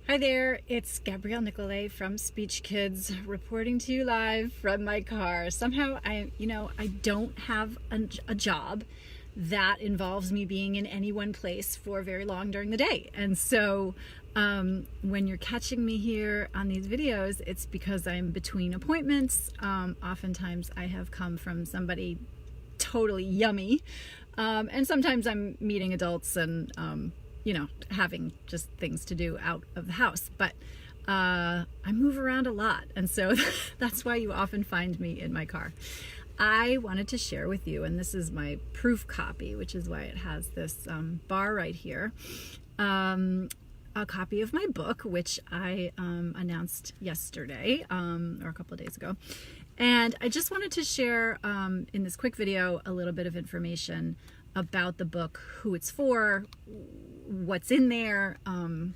Hi there, it's Gabriele Nicolet from SpeechKids reporting to you live from my car. Somehow I don't have a job that involves me being in any one place for very long during the day. And so when you're catching me here on these videos, it's because I'm between appointments. Oftentimes I have come from somebody totally yummy. And sometimes I'm meeting adults and having just things to do out of the house. But I move around a lot, and so that's why you often find me in my car. I wanted to share with you, and this is my proof copy, which is why it has this bar right here, a copy of my book, which I announced yesterday, or a couple of days ago. And I just wanted to share in this quick video a little bit of information about the book, who it's for, what's in there, and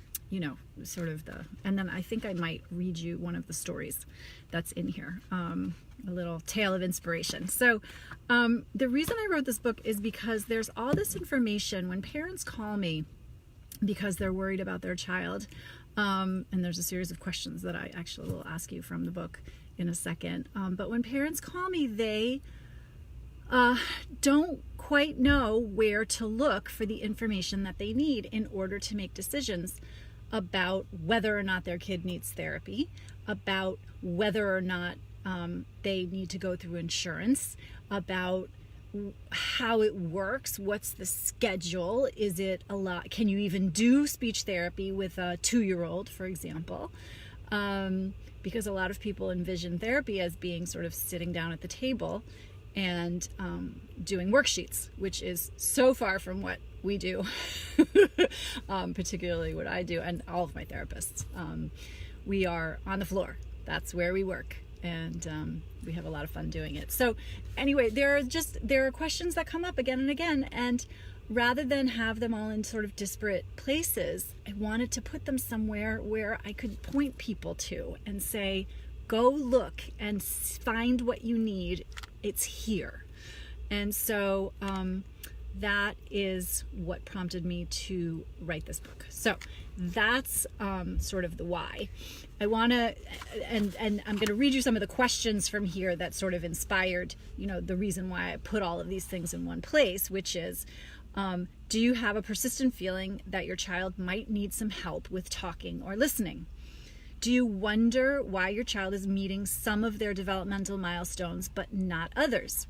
then I think I might read you one of the stories that's in here, a little tale of inspiration. So the reason I wrote this book is because there's all this information when parents call me because they're worried about their child, and there's a series of questions that I actually will ask you from the book in a second, but when parents call me, they don't quite know where to look for the information that they need in order to make decisions about whether or not their kid needs therapy, about whether or not they need to go through insurance, about how it works, what's the schedule, is it a lot, can you even do speech therapy with a 2-year-old, for example, because a lot of people envision therapy as being sort of sitting down at the table and doing worksheets, which is so far from what we do, particularly what I do and all of my therapists. We are on the floor. That's where we work, and we have a lot of fun doing it. So anyway, there are questions that come up again and again, and rather than have them all in sort of disparate places, I wanted to put them somewhere where I could point people to and say, go look and find what you need. It's here. And so that is what prompted me to write this book. So that's sort of the why. I want to, and I'm going to read you some of the questions from here that sort of inspired, the reason why I put all of these things in one place, which is, do you have a persistent feeling that your child might need some help with talking or listening? Do you wonder why your child is meeting some of their developmental milestones but not others?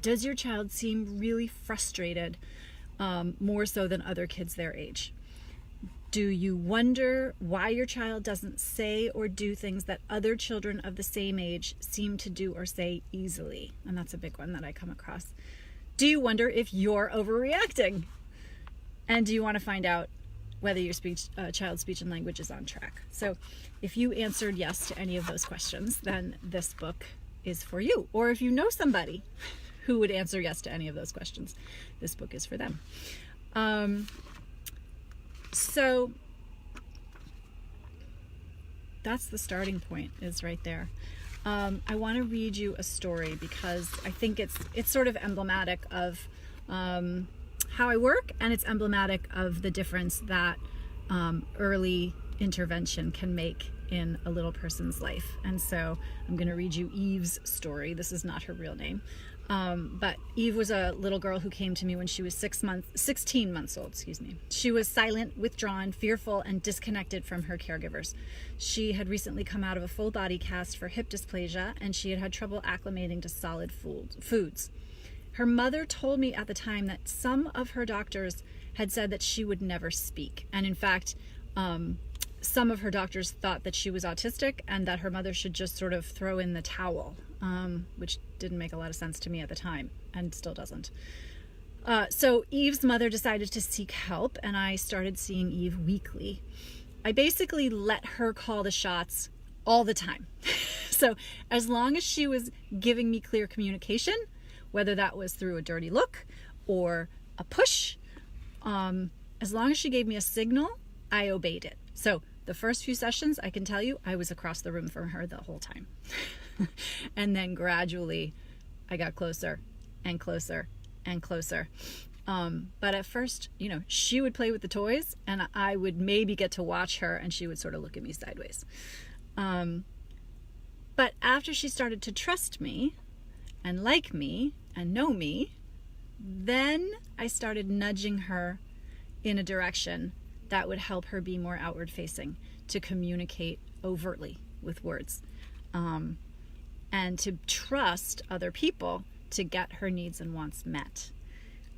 Does your child seem really frustrated, more so than other kids their age? Do you wonder why your child doesn't say or do things that other children of the same age seem to do or say easily? And that's a big one that I come across. Do you wonder if you're overreacting? And do you want to find out whether your child's speech and language is on track? So if you answered yes to any of those questions, then this book is for you. Or if you know somebody who would answer yes to any of those questions, this book is for them. So that's the starting point, is right there. I want to read you a story because I think it's sort of emblematic of how I work, and it's emblematic of the difference that early intervention can make in a little person's life. And so I'm going to read you Eve's story. This is not her real name, but Eve was a little girl who came to me when she was 16 months old. She was silent, withdrawn, fearful, and disconnected from her caregivers. She had recently come out of a full body cast for hip dysplasia, and she had had trouble acclimating to solid foods. Her mother told me at the time that some of her doctors had said that she would never speak. And in fact, some of her doctors thought that she was autistic and that her mother should just sort of throw in the towel, which didn't make a lot of sense to me at the time and still doesn't. So Eve's mother decided to seek help, and I started seeing Eve weekly. I basically let her call the shots all the time. So as long as she was giving me clear communication, whether that was through a dirty look or a push, as long as she gave me a signal, I obeyed it. So the first few sessions, I can tell you, I was across the room from her the whole time. And then gradually I got closer and closer and closer. But at first, she would play with the toys and I would maybe get to watch her and she would sort of look at me sideways. But after she started to trust me and like me and know me, then I started nudging her in a direction that would help her be more outward facing, to communicate overtly with words, and to trust other people to get her needs and wants met.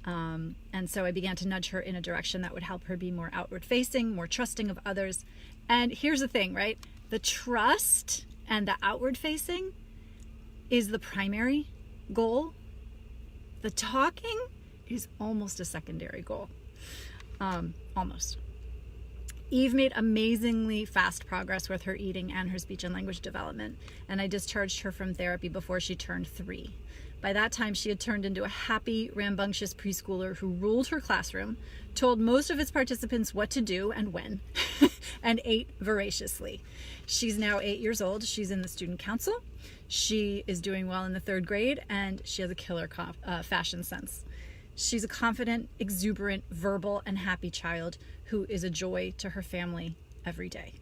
And so I began to nudge her in a direction that would help her be more outward facing, more trusting of others. And here's the thing, right? The trust and the outward facing is the primary goal. The talking is almost a secondary goal. Almost. Eve made amazingly fast progress with her eating and her speech and language development, and I discharged her from therapy before she turned 3. By that time, she had turned into a happy, rambunctious preschooler who ruled her classroom, told most of its participants what to do and when, and ate voraciously. She's now 8 years old. She's in the student council. She is doing well in the 3rd grade, and she has a killer fashion sense. She's a confident, exuberant, verbal, and happy child who is a joy to her family every day.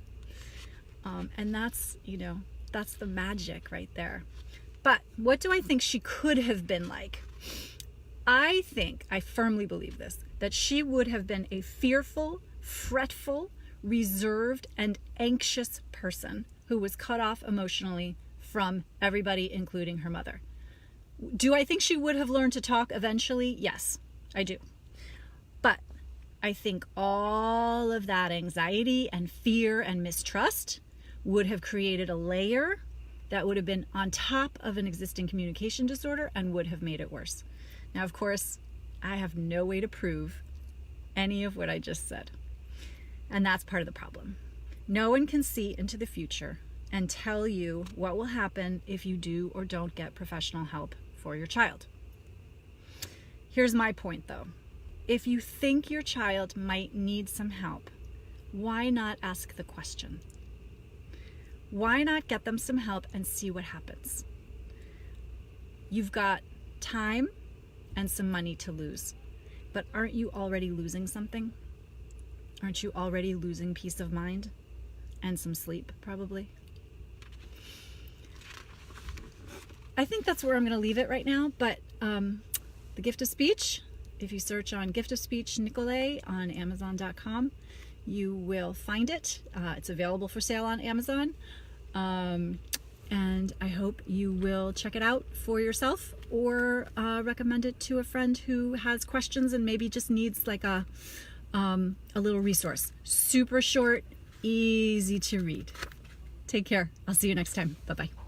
And that's the magic right there. But what do I think she could have been like? I firmly believe this, that she would have been a fearful, fretful, reserved, and anxious person who was cut off emotionally from everybody, including her mother. Do I think she would have learned to talk eventually? Yes, I do. But I think all of that anxiety and fear and mistrust would have created a layer that would have been on top of an existing communication disorder and would have made it worse. Now, of course, I have no way to prove any of what I just said. And that's part of the problem. No one can see into the future and tell you what will happen if you do or don't get professional help for your child. Here's my point though. If you think your child might need some help, why not ask the question? Why not get them some help and see what happens? You've got time and some money to lose, but aren't you already losing something? Aren't you already losing peace of mind and some sleep, probably? I think that's where I'm going to leave it right now, but The Gift of Speech, if you search on Gift of Speech Nicolet on Amazon.com, you will find it. It's available for sale on Amazon. And I hope you will check it out for yourself or recommend it to a friend who has questions and maybe just needs like a little resource. Super short, easy to read. Take care. I'll see you next time. Bye-bye.